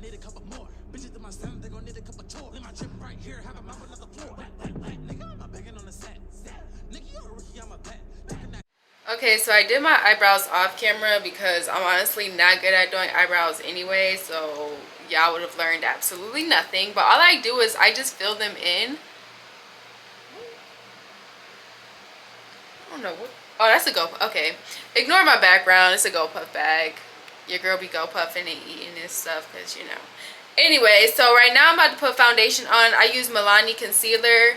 need a couple more. Bitches to my son, they gon' need a couple chores. Leave my trip right here, have a mouth another floor. Nigga, I'm begging on the set. Nigga, you're a rookie, I'm a vet. Okay, so I did my eyebrows off camera because I'm honestly not good at doing eyebrows anyway, so y'all would have learned absolutely nothing. But all I do is I just fill them in. I don't know what. Oh, that's a Go. Okay, ignore my background. It's a Go Puff bag. Your girl be Go Puffing and eating and stuff because, you know. Anyway, so right now I'm about to put foundation on. I use Milani concealer.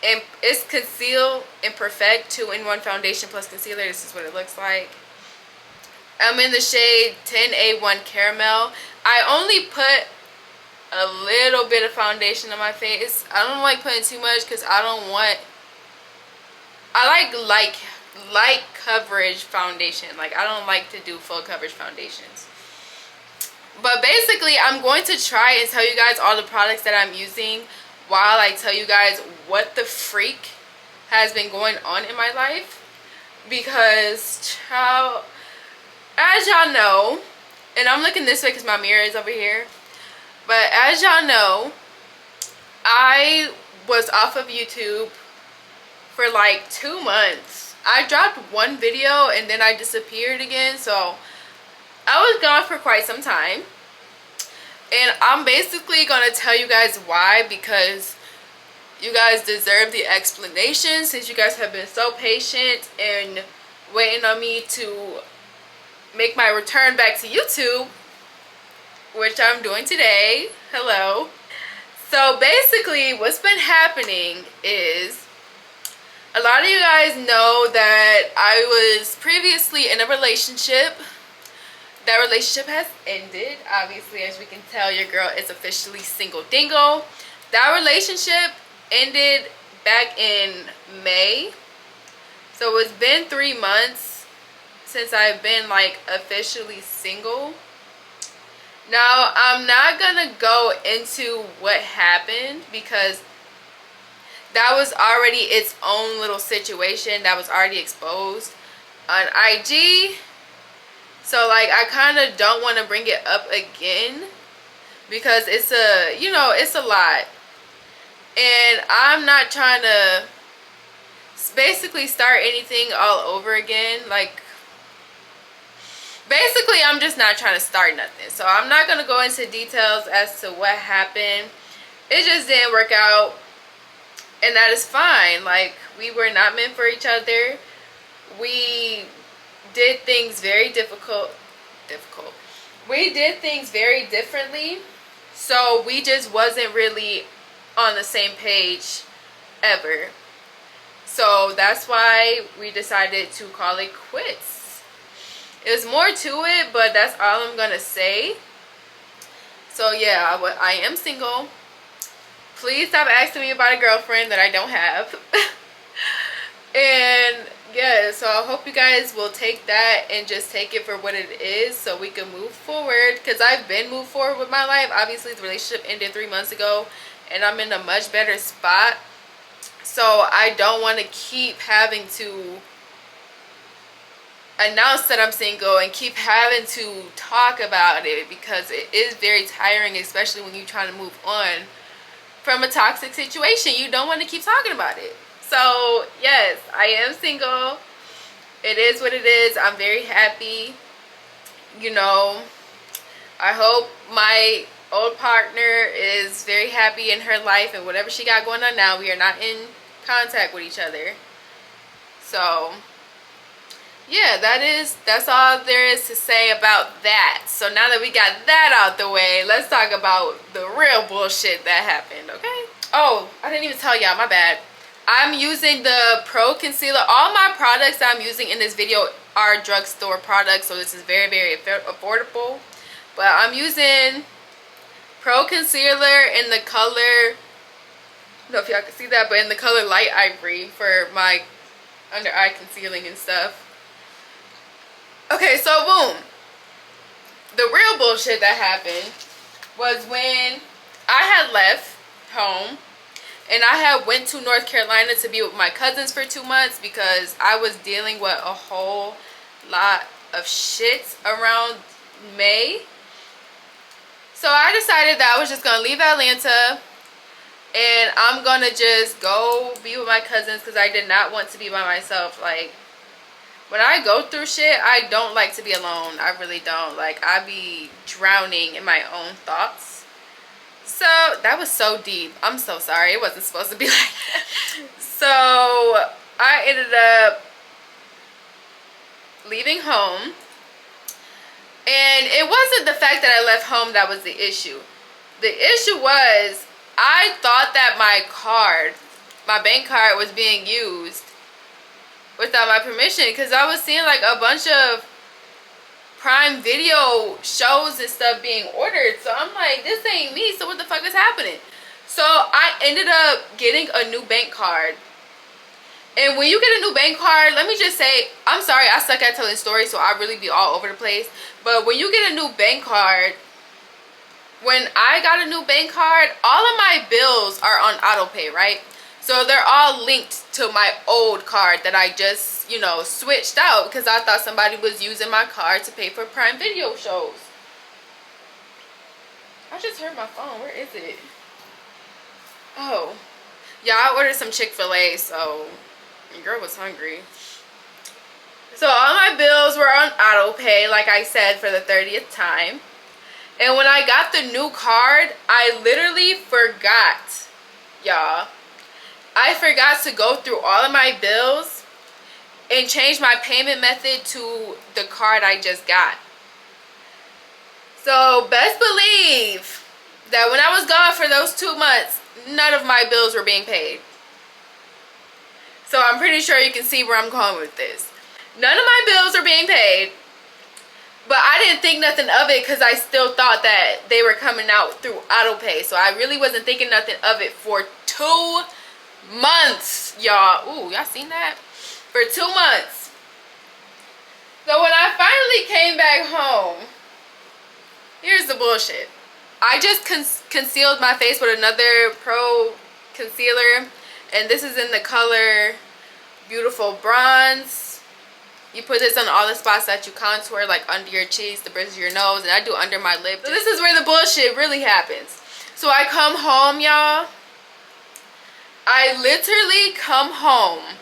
And it's Conceal and Perfect 2-in-1 foundation plus concealer. This is what it looks like. I'm in the shade 10A1 Caramel. I only put a little bit of foundation on my face. I don't like putting too much because I don't want... I like light coverage foundation. Like, I don't like to do full coverage foundations. But basically, I'm going to try and tell you guys all the products that I'm using while I tell you guys what the freak has been going on in my life. Because, child, as y'all know, and I'm looking this way because my mirror is over here, but as y'all know, I was off of YouTube for like 2 months. I dropped one video and then I disappeared again, so I was gone for quite some time. And I'm basically going to tell you guys why, because you guys deserve the explanation since you guys have been so patient and waiting on me to make my return back to YouTube, which I'm doing today. Hello. So basically what's been happening is a lot of you guys know that I was previously in a relationship. That relationship has ended. Obviously, as we can tell, your girl is officially single dingle. That relationship ended back in May. So it's been 3 months since I've been like officially single. Now, I'm not gonna go into what happened because that was already its own little situation that was already exposed on IG. So like I kind of don't want to bring it up again because it's a, you know, it's a lot. And I'm not trying to basically start anything all over again. Like, basically I'm just not trying to start nothing. So I'm not going to go into details as to what happened. It just didn't work out. And that is fine. Like, we were not meant for each other. We did things very difficult. We did things very differently. So we just wasn't really on the same page ever. So that's why we decided to call it quits. There's more to it, but that's all I'm gonna say. So yeah, I am single. Please stop asking me about a girlfriend that I don't have. And yeah, so I hope you guys will take that and just take it for what it is so we can move forward, because I've been moved forward with my life. Obviously the relationship ended 3 months ago and I'm in a much better spot, so I don't want to keep having to announce that I'm single and keep having to talk about it, because it is very tiring, especially when you're trying to move on from a toxic situation. You don't want to keep talking about it. So yes, I am single. It is what it is. I'm very happy. You know, I hope my old partner is very happy in her life and whatever she got going on now. We are not in contact with each other. So yeah, that's all there is to say about that. So now that we got that out the way, let's talk about the real bullshit that happened, okay? Oh, I didn't even tell y'all, my bad. I'm using the Pro Concealer. All my products that I'm using in this video are drugstore products, so this is very, very affordable. But I'm using Pro Concealer in the color, I don't know if y'all can see that, but in the color Light Ivory for my under eye concealing and stuff. Okay, so boom. The real bullshit that happened was when I had left home and I had went to North Carolina to be with my cousins for 2 months because I was dealing with a whole lot of shit around May. So I decided that I was just gonna leave Atlanta and I'm gonna just go be with my cousins because I did not want to be by myself. Like, when I go through shit, I don't like to be alone. I really don't. Like, I be drowning in my own thoughts. So that was so deep. I'm so sorry. It wasn't supposed to be like that. So I ended up leaving home. And it wasn't the fact that I left home that was the issue. The issue was I thought that my bank card was being used without my permission, because I was seeing like a bunch of Prime Video shows and stuff being ordered. So I'm like, this ain't me, so what the fuck is happening? So I ended up getting a new bank card. And when you get a new bank card, let me just say, I'm sorry, I suck at telling stories, so I really be all over the place. But when you get a new bank card, when I got a new bank card, all of my bills are on auto pay, right? So they're all linked to my old card that I just, you know, switched out because I thought somebody was using my card to pay for Prime Video shows. I just heard my phone. Where is it? Oh. Yeah, I ordered some Chick-fil-A, so your girl was hungry. So all my bills were on auto pay, like I said, for the 30th time. And when I got the new card, I literally forgot, y'all. I forgot to go through all of my bills and change my payment method to the card I just got. So best believe that when I was gone for those 2 months, none of my bills were being paid. So I'm pretty sure you can see where I'm going with this. None of my bills are being paid. But I didn't think nothing of it because I still thought that they were coming out through auto pay. So I really wasn't thinking nothing of it for 2 months, y'all. Ooh, y'all seen that? For 2 months. So when I finally came back home, here's the bullshit. I just concealed my face with another Pro concealer. And this is in the color Beautiful Bronze. You put this on all the spots that you contour, like under your cheeks, the bridge of your nose, and I do under my lip. So this is where the bullshit really happens. So I come home, y'all. I literally come home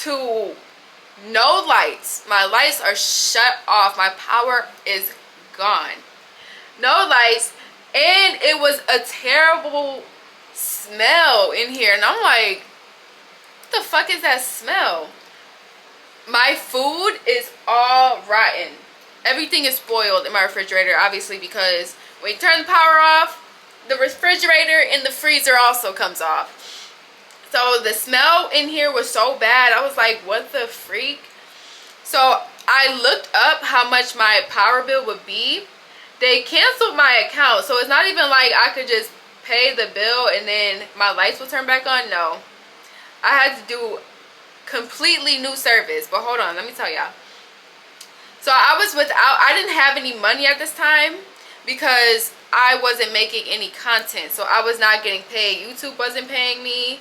to no lights. My lights are shut off. My power is gone. No lights. And it was a terrible smell in here. And I'm like, what the fuck is that smell? My food is all rotten. Everything is spoiled in my refrigerator, obviously, because when you turn the power off, the refrigerator and the freezer also comes off. So the smell in here was so bad. I was like, what the freak? So I looked up how much my power bill would be. They canceled my account, so it's not even like I could just pay the bill and then my lights will turn back on. No, I had to do completely new service. But hold on, let me tell y'all. So I didn't have any money at this time because I wasn't making any content, so I was not getting paid. YouTube wasn't paying me.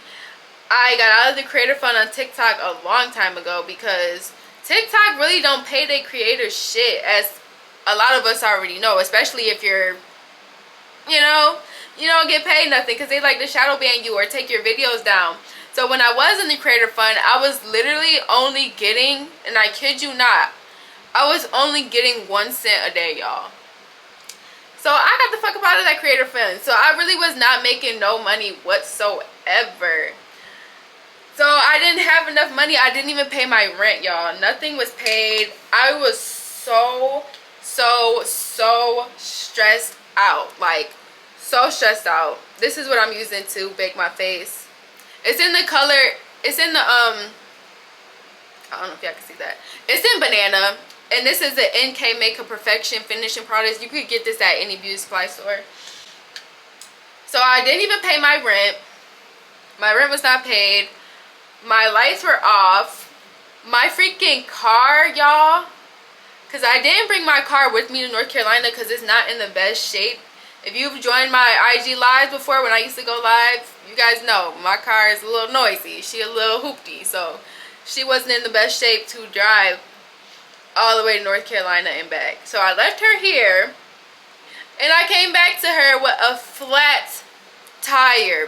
I got out of the creator fund on TikTok a long time ago because TikTok really don't pay their creators shit, as a lot of us already know, especially if you're, you know, you don't get paid nothing because they like to shadow ban you or take your videos down. So when I was in the creator fund, I was literally only getting, and I kid you not, I was only getting 1 cent a day, y'all. So I got the fuck up out of that creator fund. So I really was not making no money whatsoever. So I didn't have enough money. I didn't even pay my rent, y'all. Nothing was paid. I was so stressed out. Like, so stressed out. This is what I'm using to bake my face. It's in the color, it's in the, I don't know if y'all can see that. It's in Banana. And this is the NK Makeup Perfection Finishing Products. You could get this at any beauty supply store. So I didn't even pay my rent. My rent was not paid. My lights were off. My freaking car, y'all. Because I didn't bring my car with me to North Carolina because it's not in the best shape. If you've joined my IG lives before when I used to go live, you guys know my car is a little noisy. She a little hoopty. So she wasn't in the best shape to drive all the way to North Carolina and back. So I left her here. And I came back to her with a flat tire.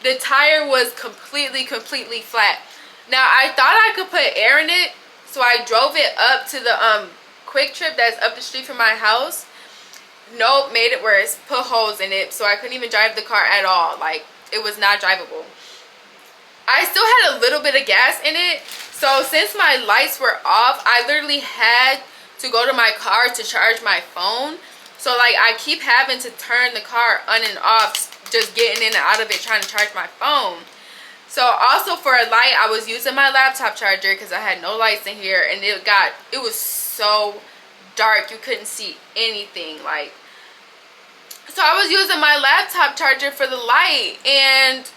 The tire was completely flat. Now I thought I could put air in it, so I drove it up to the Quick Trip that's up the street from my house. Nope, made it worse. Put holes in it, so I couldn't even drive the car at all. Like, it was not drivable. I still had a little bit of gas in it, so since my lights were off, I literally had to go to my car to charge my phone. So like, I keep having to turn the car on and off, just getting in and out of it trying to charge my phone. So also for a light, I was using my laptop charger because I had no lights in here, and it was so dark, you couldn't see anything. Like, so I was using my laptop charger for the light, and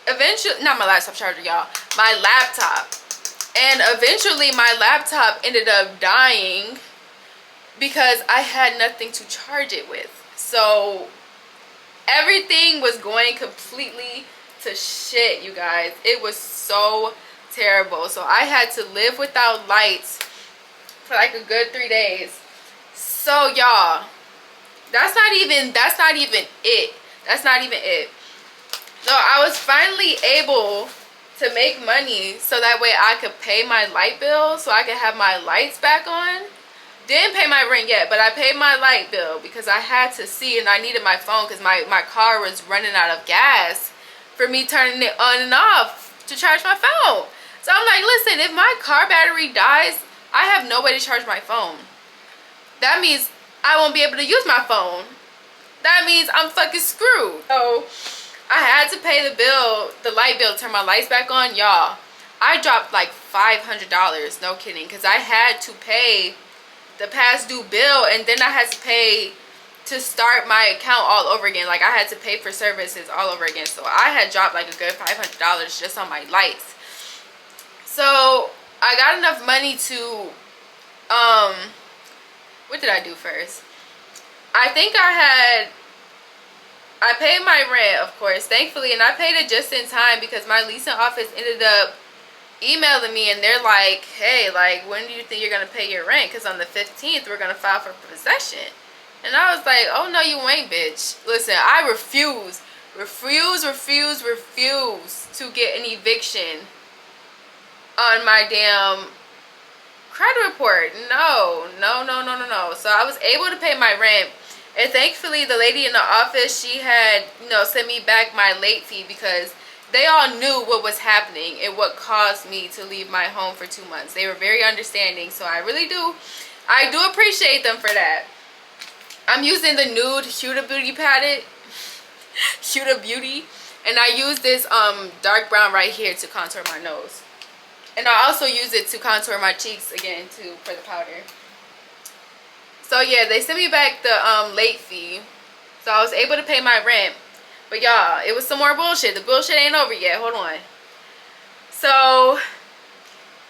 eventually, not my laptop charger, y'all, my laptop, and eventually my laptop ended up dying because I had nothing to charge it with. So everything was going completely to shit, you guys. It was so terrible. So I had to live without lights for like a good 3 days. So y'all, that's not even it. That's not even it. So I was finally able to make money so that way I could pay my light bill, so I could have my lights back on. Didn't pay my rent yet, but I paid my light bill because I had to see, and I needed my phone because my car was running out of gas for me turning it on and off to charge my phone. So I'm like, listen, if my car battery dies, I have no way to charge my phone. That means I won't be able to use my phone. That means I'm fucking screwed. So I had to pay the bill, the light bill, to turn my lights back on. Y'all, I dropped like $500, no kidding, because I had to pay the past due bill, and then I had to pay to start my account all over again. Like, I had to pay for services all over again. So I had dropped like a good $500 just on my lights. So I got enough money to what did I do first? I think I paid my rent, of course, thankfully, and I paid it just in time because my leasing office ended up emailing me, and they're like, hey, like, when do you think you're gonna pay your rent? Because on the 15th we're gonna file for possession. And I was like, oh no you ain't, bitch. Listen, I refuse to get an eviction on my damn credit report. No. So I was able to pay my rent, and thankfully the lady in the office, she had, you know, sent me back my late fee because they all knew what was happening and what caused me to leave my home for 2 months. They were very understanding, so I do appreciate them for that. I'm using the nude Huda Beauty palette, Huda Beauty, and I use this dark brown right here to contour my nose. And I also use it to contour my cheeks again too for the powder. So yeah, they sent me back the late fee, so I was able to pay my rent. But y'all, it was some more bullshit. The bullshit ain't over yet. Hold on. So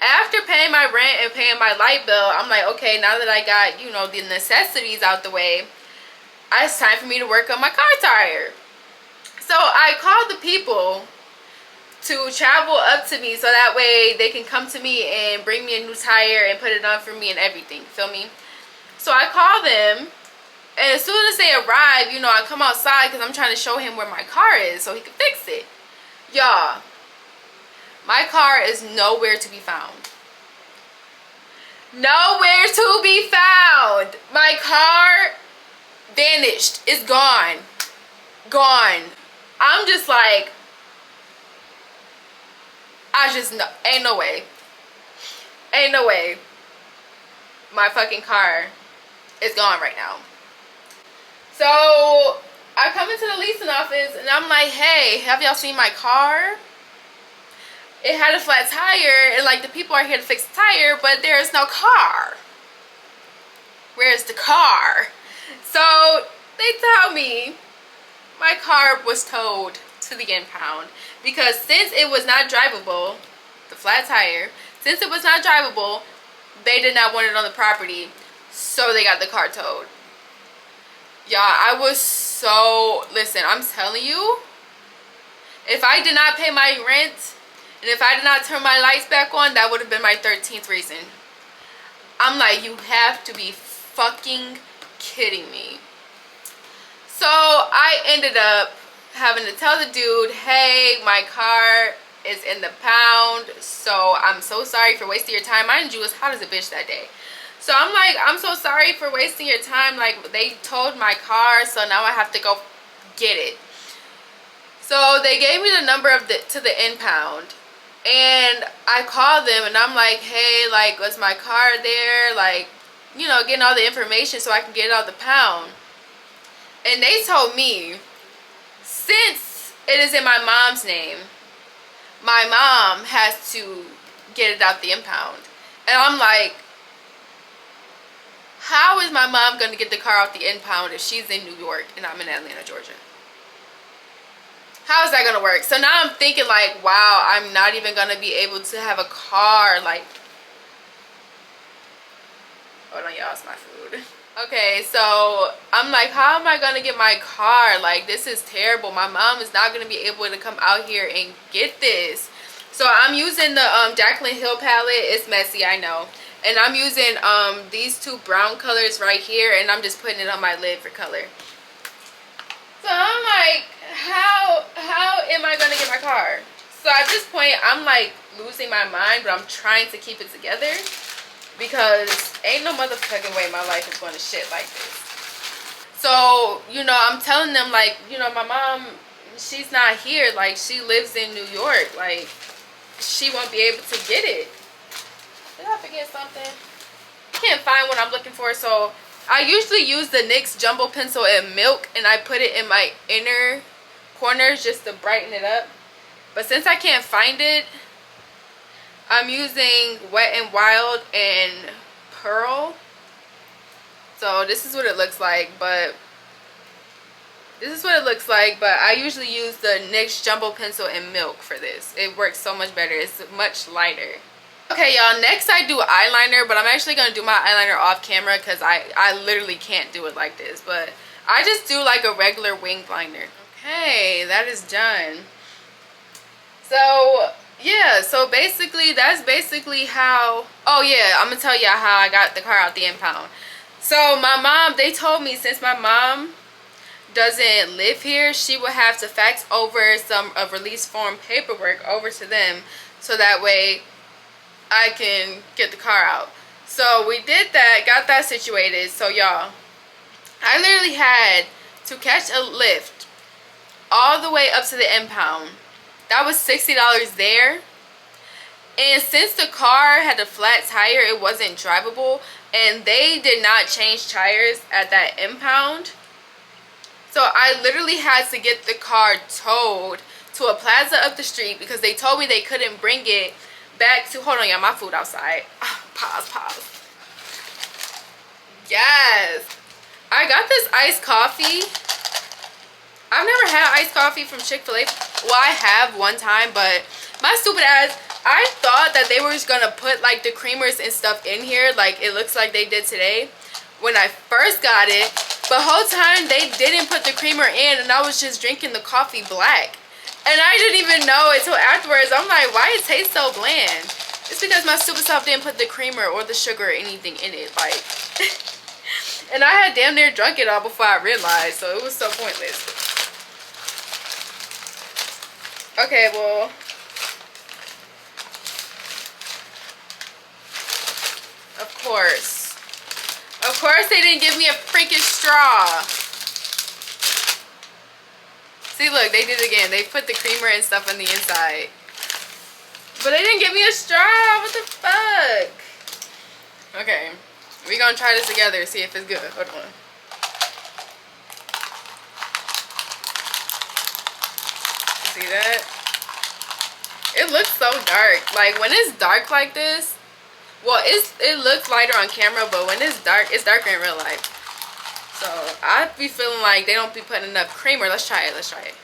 after paying my rent and paying my light bill, I'm like, okay, now that I got, you know, the necessities out the way, it's time for me to work on my car tire. So I called the people to travel up to me so that way they can come to me and bring me a new tire and put it on for me and everything. Feel me? So I call them, and as soon as they arrive, you know, I come outside because I'm trying to show him where my car is so he can fix it. Y'all, my car is nowhere to be found. Nowhere to be found. My car vanished. It's gone. Gone. I'm just like, I just know. Ain't no way. Ain't no way. My fucking car is gone right now. So I come into the leasing office and I'm like, hey, have y'all seen my car? It had a flat tire, and like, the people are here to fix the tire, but there's no car. Where's the car? So they tell me my car was towed to the impound because since it was not drivable, the flat tire, since it was not drivable, they did not want it on the property, so they got the car towed. Y'all, I was so, listen, I'm telling you, if I did not pay my rent and if I did not turn my lights back on, that would have been my 13th reason. I'm like, you have to be fucking kidding me. So I ended up having to tell the dude, hey, my car is in the pound, so I'm so sorry for wasting your time. Mind you, it was hot as a bitch that day. So I'm like, I'm so sorry for wasting your time. Like, they towed my car, so now I have to go get it. So they gave me the number of to the impound, and I called them and I'm like, hey, like, was my car there? Like, you know, getting all the information so I can get it out the pound. And they told me, since it is in my mom's name, my mom has to get it out the impound. And I'm like, how is my mom going to get the car out the impound if she's in New York and I'm in Atlanta, Georgia? How is that going to work? So now I'm thinking like, wow, I'm not even going to be able to have a car. Like, hold on, y'all, it's my food. Okay, so I'm like, how am I going to get my car? Like, this is terrible. My mom is not going to be able to come out here and get this. So I'm using the Jaclyn Hill palette. It's messy, I know. And I'm using these two brown colors right here, and I'm just putting it on my lid for color. So I'm like, how am I going to get my car? So at this point, I'm like losing my mind, but I'm trying to keep it together. Because ain't no motherfucking way my life is going to shit like this. So, you know, I'm telling them, like, you know, my mom, she's not here. Like, she lives in New York. Like, she won't be able to get it. Did I forget something? I can't find what I'm looking for. So, I usually use the NYX Jumbo Pencil in Milk. And I put it in my inner corners just to brighten it up. But since I can't find it, I'm using Wet n Wild and Pearl. So this is what it looks like, but I usually use the NYX Jumbo Pencil in Milk for this. It works so much better. It's much lighter. Okay, y'all, next I do eyeliner, but I'm actually going to do my eyeliner off camera because I literally can't do it like this. But I just do like a regular winged liner. Okay, that is done. So yeah, so basically that's basically how, oh yeah, I'm gonna tell y'all how I got the car out the impound. So my mom, they told me since my mom doesn't live here, she would have to fax over some release form paperwork over to them so that way I can get the car out. So we did that, got that situated. So y'all, I literally had to catch a lift all the way up to the impound. That was $60 there. And since the car had a flat tire, it wasn't drivable. And they did not change tires at that impound. So I literally had to get the car towed to a plaza up the street because they told me they couldn't bring it back to, hold on, y'all, my food outside. Pause. Yes. I got this iced coffee. I've never had iced coffee from Chick-fil-A. Well, I have one time, but my stupid ass, I thought that they were just gonna put like the creamers and stuff in here like it looks like they did today when I first got it. But whole time they didn't put the creamer in, and I was just drinking the coffee black. And I didn't even know until afterwards. I'm like, why it tastes so bland? It's because my stupid self didn't put the creamer or the sugar or anything in it. Like, and I had damn near drunk it all before I realized, so it was so pointless. Okay, well, of course they didn't give me a freaking straw. See, look, they did it again. They put the creamer and stuff on the inside, but they didn't give me a straw. What the fuck? Okay, we're gonna try this together, see if it's good. Hold on. See that? It looks so dark. Like when it's dark like this, well, it looks lighter on camera, but when it's darker in real life. So I be feeling like they don't be putting enough creamer. Let's try it.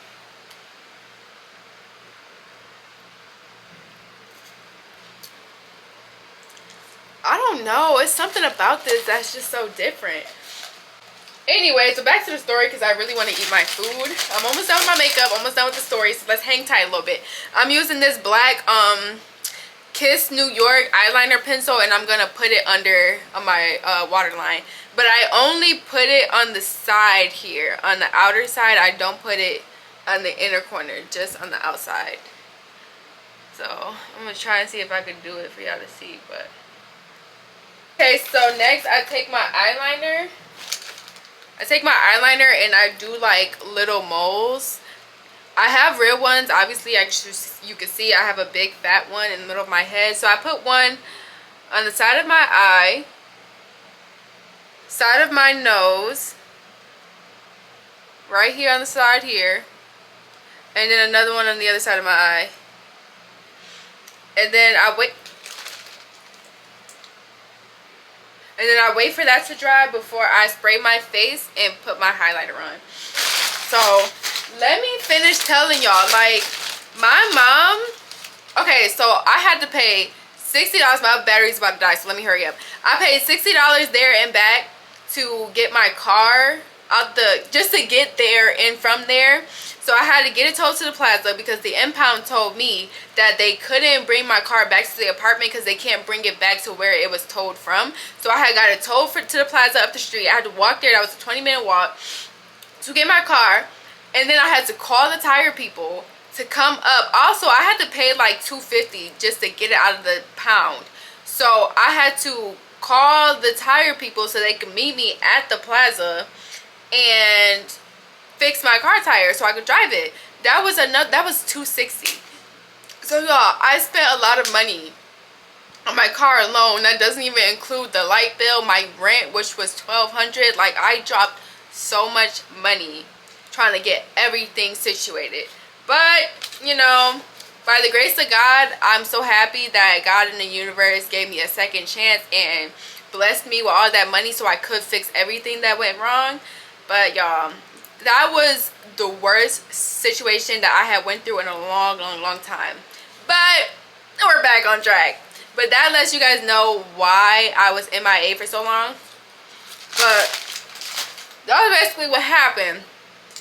I don't know. It's something about this that's just so different. Anyway, so back to the story because I really want to eat my food. I'm almost done with my makeup, almost done with the story, so let's hang tight a little bit. I'm using this black Kiss New York eyeliner pencil, and I'm gonna put it under my waterline. But I only put it on the side here, on the outer side. I don't put it on the inner corner, just on the outside. So I'm gonna try and see if I can do it for y'all to see. But okay, so next I take my eyeliner. And I do like little moles. I have real ones. Obviously, you can see I have a big fat one in the middle of my head. So I put one on the side of my eye, side of my nose, right here on the side here, and then another one on the other side of my eye. And then I wait for that to dry before I spray my face and put my highlighter on. So let me finish telling y'all, like, my mom, okay, so I had to pay $60. My battery's about to die, so let me hurry up. I paid $60 there and back to get my car out just to get there and from there. So I had to get it towed to the plaza because the impound told me that they couldn't bring my car back to the apartment because they can't bring it back to where it was towed from. So I had got it towed to the plaza up the street. I had to walk there. That was a 20-minute walk to get my car. And then I had to call the tire people to come up. Also, I had to pay like $2.50 just to get it out of the pound. So I had to call the tire people so they could meet me at the plaza and fix my car tire so I could drive it. That was $260. So y'all, I spent a lot of money on my car alone. That doesn't even include the light bill, my rent, which was $1,200. Like, I dropped so much money trying to get everything situated. But you know, by the grace of God, I'm so happy that God in the universe gave me a second chance and blessed me with all that money so I could fix everything that went wrong. But y'all, that was the worst situation that I had went through in a long time. But we're back on track. But that lets you guys know why I was MIA for so long. But that was basically what happened.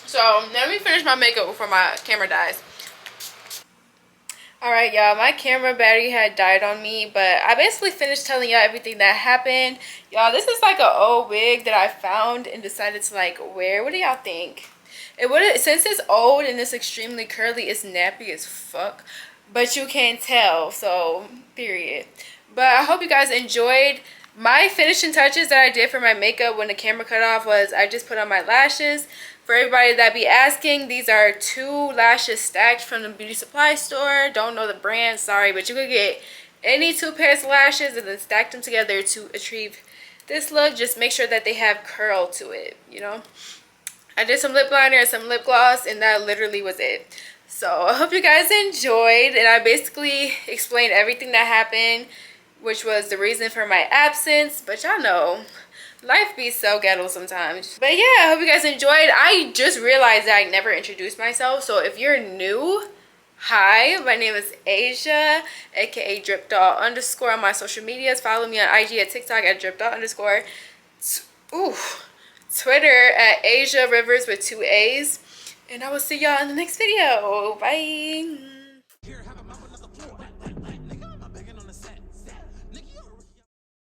So let me finish my makeup before my camera dies. Alright, y'all, my camera battery had died on me, but I basically finished telling y'all everything that happened. Y'all, this is like an old wig that I found and decided to like wear. What do y'all think? Since it's old and it's extremely curly, it's nappy as fuck, but you can't tell, so period. But I hope you guys enjoyed. My finishing touches that I did for my makeup when the camera cut off was I just put on my lashes. For everybody that be asking, these are 2 lashes stacked from the beauty supply store. Don't know the brand, sorry, but you could get any 2 pairs of lashes and then stack them together to achieve this look. Just make sure that they have curl to it, you know. I did some lip liner and some lip gloss, and that literally was it. So I hope you guys enjoyed, and I basically explained everything that happened, which was the reason for my absence. But y'all know, life be so ghetto sometimes. But yeah, I hope you guys enjoyed. I just realized that I never introduced myself. So if you're new, hi, my name is Asia, aka DripDoll_ on my social medias. Follow me on IG at TikTok at DripDoll_. Twitter at Asia Rivers with 2 A's. And I will see y'all in the next video. Bye.